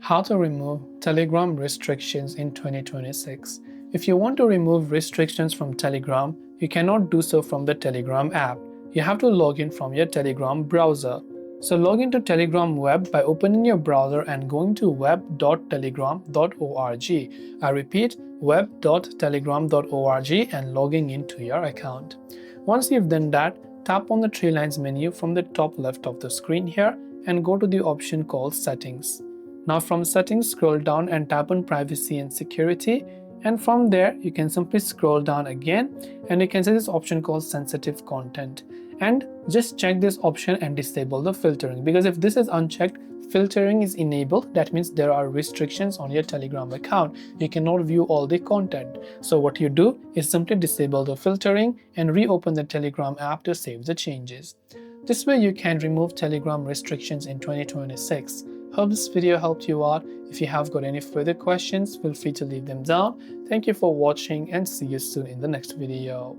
How to remove Telegram restrictions in 2026. If you want to remove restrictions from Telegram, you cannot do so from the Telegram app. You have to log in from your Telegram browser. So log into Telegram web by opening your browser and going to web.telegram.org. I repeat, web.telegram.org and logging into your account. Once you've done that, tap on the three lines menu from the top left of the screen here and go to the option called Settings. Now from Settings, scroll down and tap on Privacy and Security, and from there you can simply scroll down again and you can see this option called Sensitive Content, and just check this option and disable the filtering, because if this is unchecked, filtering is enabled. That means there are restrictions on your Telegram account. You cannot view all the content. So what you do is simply disable the filtering and reopen the Telegram app to save the changes. This way you can remove Telegram restrictions in 2026. Hope this video helped you out. If you have got any further questions, feel free to leave them down. Thank you for watching and see you soon in the next video.